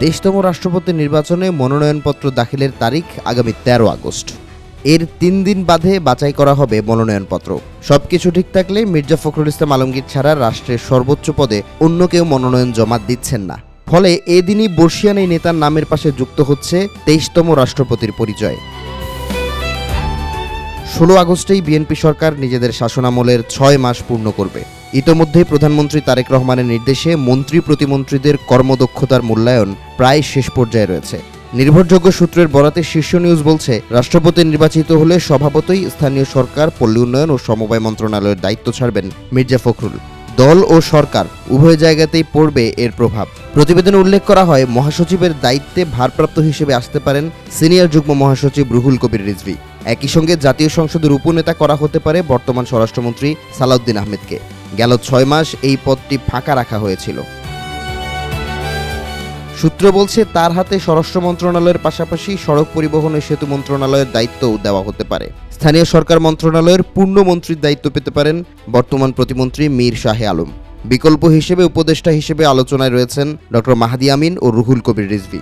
23তম রাষ্ট্রপতি নির্বাচনে মনোনয়নপত্র দাখিলের তারিখ আগামী 13 আগস্ট। এর 3 দিন বাদে বাছাই করা হবে মনোনয়নপত্র। সবকিছু ঠিক থাকলে মির্জা ফখরুল ইসলাম আলমগীর ছাড়া রাষ্ট্রের সর্বোচ্চ পদে অন্য কেউ মনোনয়ন জমা দিচ্ছেন না। ফলে এদিনই বর্ষিয়ান এই নেতার নামের পাশে যুক্ত হচ্ছে 23তম রাষ্ট্রপতির পরিচয়। 16 আগস্টেই বিএনপি সরকার নিজেদের শাসনামলের 6 মাস পূর্ণ করবে। ইতোমধ্যেই প্রধানমন্ত্রী তারেক রহমানের নির্দেশে মন্ত্রী প্রতিমন্ত্রীদের কর্মদক্ষতার মূল্যায়ন প্রায় শেষ পর্যায়ে রয়েছে। নির্ভরযোগ্য সূত্রের বরাতে শীর্ষ নিউজ বলছে, রাষ্ট্রপতি নির্বাচিত হলে স্বভাবতই স্থানীয় সরকার, পল্লী উন্নয়ন ও সমবায় মন্ত্রণালয়ের দায়িত্ব ছাড়বেন মির্জা ফখরুল। দল ও সরকার উভয় জায়গাতেই পড়বে এর প্রভাব। প্রতিবেদনে উল্লেখ করা হয়, মহাসচিবের দায়িত্বে ভারপ্রাপ্ত হিসেবে আসতে পারেন সিনিয়র যুগ্ম মহাসচিব রুহুল কবির রিজভী। একই সঙ্গে জাতীয় সংসদের উপনেতা করা হতে পারে বর্তমান স্বরাষ্ট্রমন্ত্রী সালাউদ্দিন আহমেদকে। গেল 6 মাস এই পদটি ফাঁকা রাখা হয়েছিল। সূত্র বলছে, তার হাতে স্বরাষ্ট্র মন্ত্রণালয়ের পাশাপাশি সড়ক পরিবহন ও সেতু মন্ত্রণালয়ের দায়িত্বও দেওয়া হতে পারে। স্থানীয় সরকার মন্ত্রণালয়ের পূর্ণ মন্ত্রীর দায়িত্ব পেতে পারেন বর্তমান প্রতিমন্ত্রী মীর শাহে আলম। বিকল্প হিসেবে উপদেষ্টা হিসেবে আলোচনায় রয়েছেন ডক্টর মাহাদি আমিন ও রুহুল কবির রিজভী।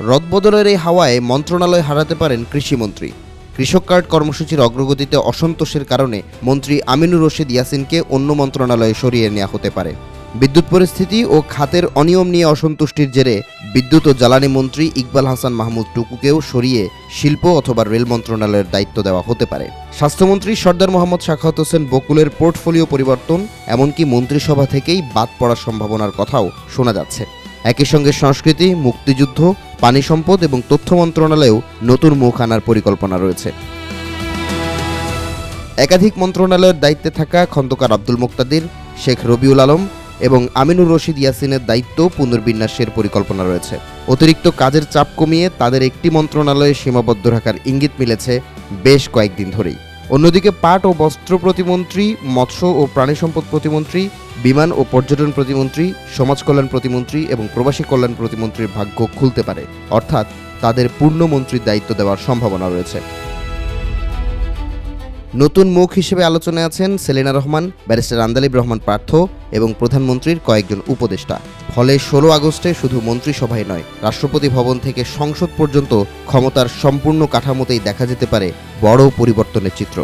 রদবদলের এই হাওয়ায় মন্ত্রণালয় হারাতে পারেন কৃষিমন্ত্রী। কৃষক কার্ড কর্মসূচির অগ্রগতিতে অসন্তোষের কারণে মন্ত্রী আমিনুর রশিদ ইয়াসিনকে অন্য মন্ত্রণালয়ে সরিয়ে নেওয়া হতে পারে। বিদ্যুৎ পরিস্থিতি ও খাতের অনিয়ম নিয়ে অসন্তুষ্টির জেরে বিদ্যুৎ ও জ্বালানি মন্ত্রী ইকবাল হাসান মাহমুদ টুকুকেও সরিয়ে শিল্প অথবা রেল মন্ত্রণালয়ের দায়িত্ব দেওয়া হতে পারে। স্বাস্থ্যমন্ত্রী সর্দার মোহাম্মদ সাখাওয়াত হোসেন বকুলের পোর্টফোলিও পরিবর্তন, এমনকি মন্ত্রিসভা থেকেই বাদ পড়ার সম্ভাবনার কথাও শোনা যাচ্ছে। একই সঙ্গে সংস্কৃতি, মুক্তিযুদ্ধ, পানি সম্পদ এবং তথ্য মন্ত্রণালয়েও নতুন মুখ আনার পরিকল্পনা রয়েছে। একাধিক মন্ত্রণালয়ের দায়িত্বে থাকা খন্দকার আব্দুল মুক্তাদির, শেখ রবিউল আলম এবং আমিনুর রশিদ ইয়াসিনের দায়িত্ব পুনর্বিন্যাসের পরিকল্পনা রয়েছে। অতিরিক্ত কাজের চাপ কমিয়ে তাদের একটি মন্ত্রণালয়ে সীমাবদ্ধ রাখার ইঙ্গিত মিলেছে বেশ কয়েকদিন ধরেই। অন্যদিকে পাট ও বস্ত্র প্রতিমন্ত্রী, মৎস্য ও প্রাণী সম্পদ প্রতিমন্ত্রী, বিমান ও পর্যটন প্রতিমন্ত্রী, সমাজ কল্যাণ প্রতিমন্ত্রী এবং প্রবাসী কল্যাণ প্রতিমন্ত্রীর ভাগ্য খুলতে পারে, অর্থাৎ তাদের পূর্ণ মন্ত্রীর দায়িত্ব দেওয়ার সম্ভাবনা রয়েছে। নতুন মুখ হিসেবে আলোচনায় আছেন সেলিনা রহমান, ব্যারিস্টার আন্দালিব রহমান পার্থ এবং প্রধানমন্ত্রীর কয়েকজন উপদেষ্টা। ফলে 16 আগস্টে শুধু মন্ত্রিসভায় নয়, রাষ্ট্রপতি ভবন থেকে সংসদ পর্যন্ত ক্ষমতার সম্পূর্ণ কাঠামোতেই দেখা যেতে পারে বড় পরিবর্তনের চিত্র।